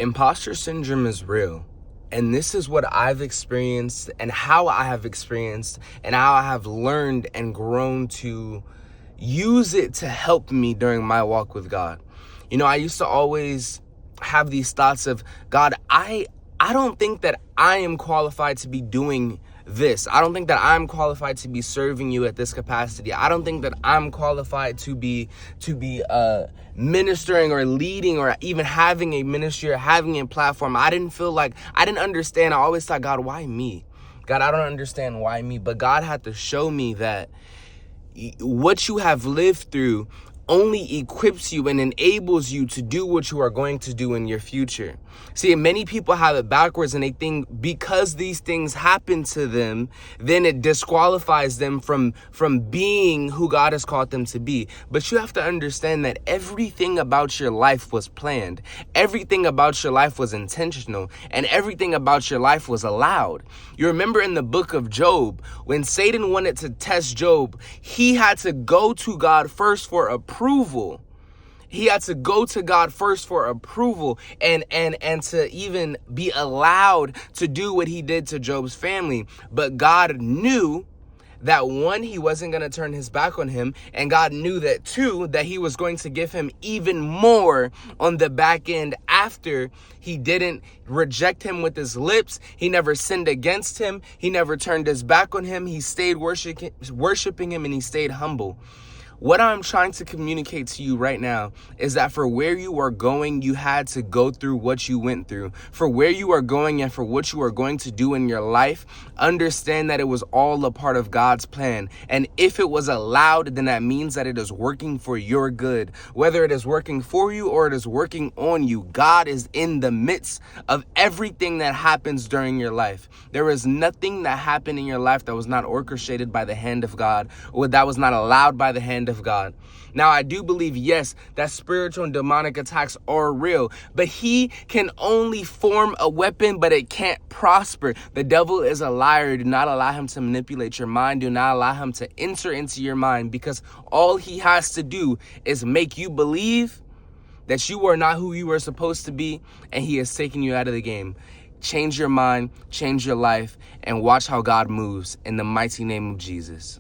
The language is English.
Imposter syndrome is real. And this is what I've experienced and how I have experienced and how I have learned and grown to use it to help me during my walk with God. You know, I used to always have these thoughts of, God, I don't think that I am qualified to be doing this. I don't think that I'm qualified to be serving you at this capacity. I don't think that I'm qualified to be ministering or leading or even having a ministry or having a platform. I didn't understand. I always thought, God, why me? God, I don't understand why me. But God had to show me that what you have lived through only equips you and enables you to do what you are going to do in your future. See, many people have it backwards and they think because these things happen to them, then it disqualifies them from being who God has called them to be. But you have to understand that everything about your life was planned. Everything about your life was intentional, and everything about your life was allowed. You remember in the book of Job, when Satan wanted to test Job, he had to go to God first for approval. He had to go to God first for approval and to even be allowed to do what he did to Job's family. But God knew that, one, he wasn't going to turn his back on him. And God knew that, two, that he was going to give him even more on the back end after he didn't reject him with his lips. He never sinned against him. He never turned his back on him. He stayed worshiping him, and he stayed humble. What I'm trying to communicate to you right now is that for where you are going, you had to go through what you went through. For where you are going and for what you are going to do in your life, understand that it was all a part of God's plan. And if it was allowed, then that means that it is working for your good. Whether it is working for you or it is working on you, God is in the midst of everything that happens during your life. There is nothing that happened in your life that was not orchestrated by the hand of God, or that was not allowed by the hand of God. Now, I do believe, yes, that spiritual and demonic attacks are real, but he can only form a weapon, but it can't prosper. The devil is a liar. Do not allow him to manipulate your mind. Do not allow him to enter into your mind, because all he has to do is make you believe that you are not who you were supposed to be, and he is taking you out of the game. Change your mind, change your life, and watch how God moves in the mighty name of Jesus.